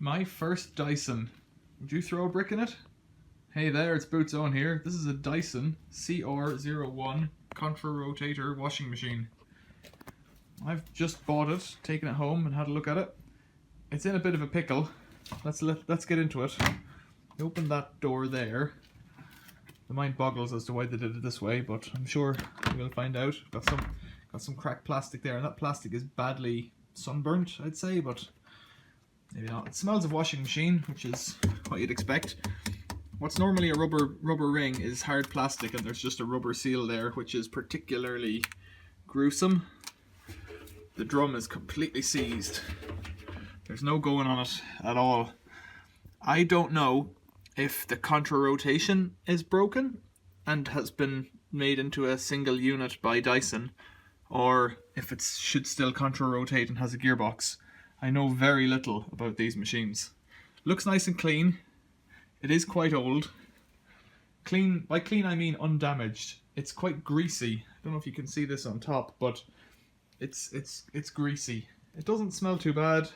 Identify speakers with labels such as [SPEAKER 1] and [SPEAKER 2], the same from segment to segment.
[SPEAKER 1] My first Dyson. Would you throw a brick in it? Hey there, it's Bootsowen here. This is a Dyson CR01 contra-rotator washing machine. I've just bought it, taken it home and had a look at it. It's in a bit of a pickle. Let's get into it. Open that door there. The mind boggles as to why they did it this way, but I'm sure we'll find out. Got some cracked plastic there, and that plastic is badly sunburnt, I'd say, but maybe not. It smells of washing machine, which is what you'd expect. What's normally a rubber ring is hard plastic, and there's just a rubber seal there, which is particularly gruesome. The drum is completely seized. There's no going on it at all. I don't know if the contra-rotation is broken and has been made into a single unit by Dyson, or if it should still contra-rotate and has a gearbox. I know very little about these machines. Looks nice and clean. It is quite old. Clean, by clean I mean undamaged. It's quite greasy. I don't know if you can see this on top, but it's greasy. It doesn't smell too bad.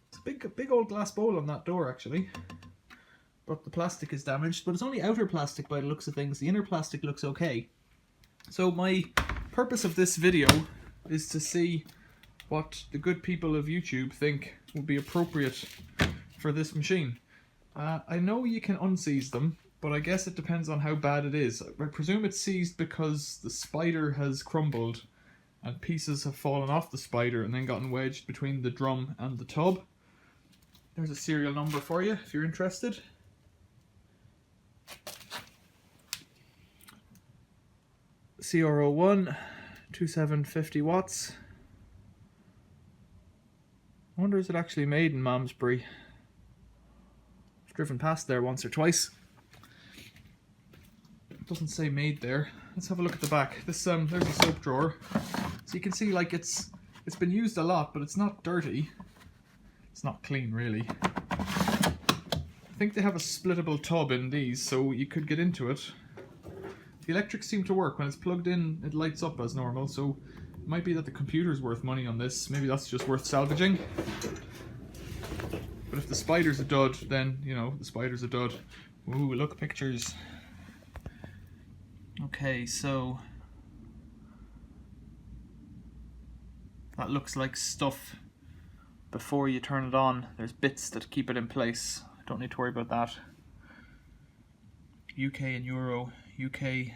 [SPEAKER 1] It's a big old glass bowl on that door actually. But the plastic is damaged, but it's only outer plastic by the looks of things. The inner plastic looks okay. So my purpose of this video is to see what the good people of YouTube think would be appropriate for this machine. I know you can unseize them, but I guess it depends on how bad it is. I presume it's seized because the spider has crumbled and pieces have fallen off the spider and then gotten wedged between the drum and the tub. There's a serial number for you if you're interested. CR01, 2750 watts. I wonder, is it actually made in Malmesbury? I've driven past there once or twice. It doesn't say made there. Let's have a look at the back. This there's a soap drawer. So you can see like it's been used a lot, but it's not dirty. It's not clean really. I think they have a splittable tub in these, so you could get into it. The electrics seem to work. When it's plugged in, it lights up as normal, so it might be that the computer's worth money on this. Maybe that's just worth salvaging. But if the spider's a dud, then, you know, the spider's a dud. Ooh, look, pictures. Okay, so that looks like stuff before you turn it on. There's bits that keep it in place. Don't need to worry about that. UK and Euro. UK,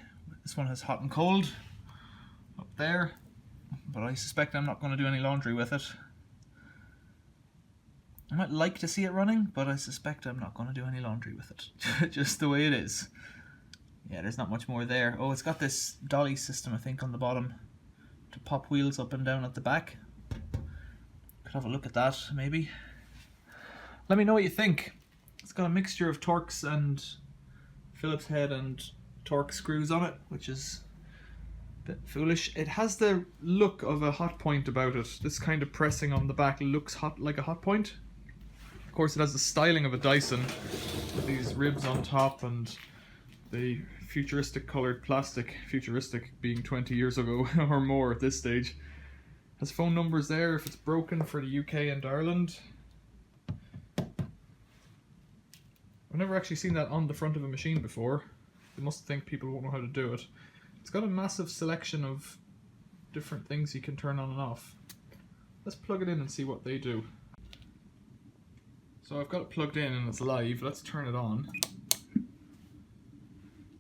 [SPEAKER 1] this one has hot and cold up there, but I suspect I'm not going to do any laundry with it. I might like to see it running, but I suspect I'm not going to do any laundry with it. Just the way it is. Yeah, there's not much more there. Oh, it's got this dolly system, I think, on the bottom to pop wheels up and down at the back. Could have a look at that, maybe. Let me know what you think. It's got a mixture of Torx and Phillips head and Torx screws on it, which is a bit foolish. It has the look of a hot point about it. This kind of pressing on the back looks hot, like a hot point. Of course, it has the styling of a Dyson with these ribs on top and the futuristic colored plastic, futuristic being 20 years ago or more at this stage. Has phone numbers there if it's broken for the UK and Ireland. I've never actually seen that on the front of a machine before. They must think people won't know how to do it. It's got a massive selection of different things you can turn on and off. Let's plug it in and see what they do. So I've got it plugged in and it's live. Let's turn it on.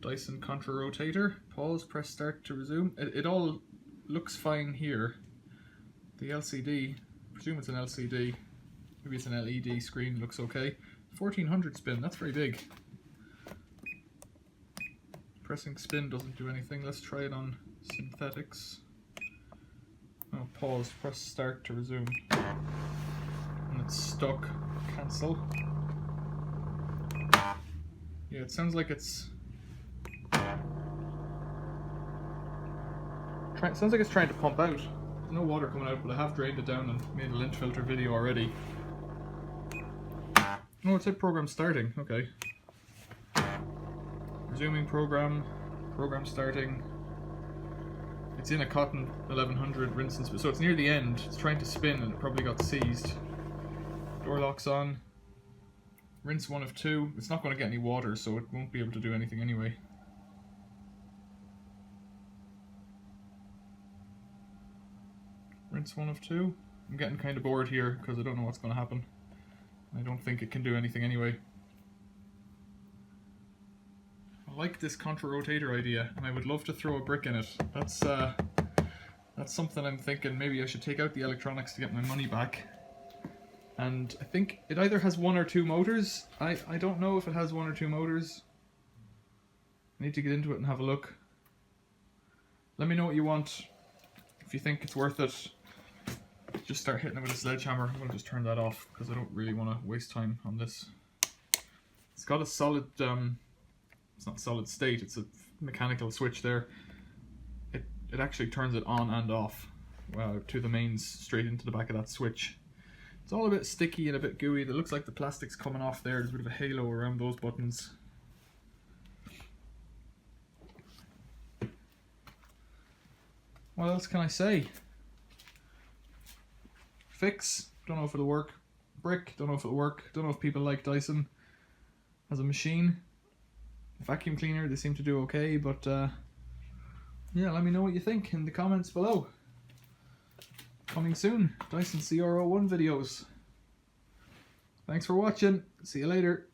[SPEAKER 1] Dyson contra-rotator. Pause, press start to resume. It all looks fine here. The LCD, I presume it's an LCD. Maybe it's an LED screen, looks okay. 1400 spin, that's very big. Pressing spin doesn't do anything. Let's try it on synthetics. Oh, pause, press start to resume. And it's stuck. Cancel. Yeah, it sounds like it's sounds like it's trying to pump out. There's no water coming out, but I have drained it down and made a lint filter video already. Oh, it said program starting. Okay. Resuming program. Program starting. It's in a cotton 1100 rinse and spin, so it's near the end. It's trying to spin and it probably got seized. Door locks on. Rinse 1 of 2. It's not going to get any water, so it won't be able to do anything anyway. Rinse 1 of 2. I'm getting kind of bored here because I don't know what's going to happen. I don't think it can do anything anyway. I like this contra-rotator idea, and I would love to throw a brick in it. That's something I'm thinking. Maybe I should take out the electronics to get my money back. And I think it either has 1 or 2 motors. I don't know if it has 1 or 2 motors. I need to get into it and have a look. Let me know what you want. If you think it's worth it, just start hitting it with a sledgehammer. I'm going to just turn that off because I don't really want to waste time on this. It's got a solid, it's not solid state, it's a mechanical switch there. It actually turns it on and off to the mains straight into the back of that switch. It's all a bit sticky and a bit gooey. It looks like the plastic's coming off there. There's a bit of a halo around those buttons. What else can I say? Fix, don't know if it'll work. Brick, don't know if it'll work. Don't know if people like Dyson as a machine. Vacuum cleaner, they seem to do okay, but yeah, let me know what you think in the comments below. Coming soon, Dyson CR01 videos. Thanks for watching. See you later.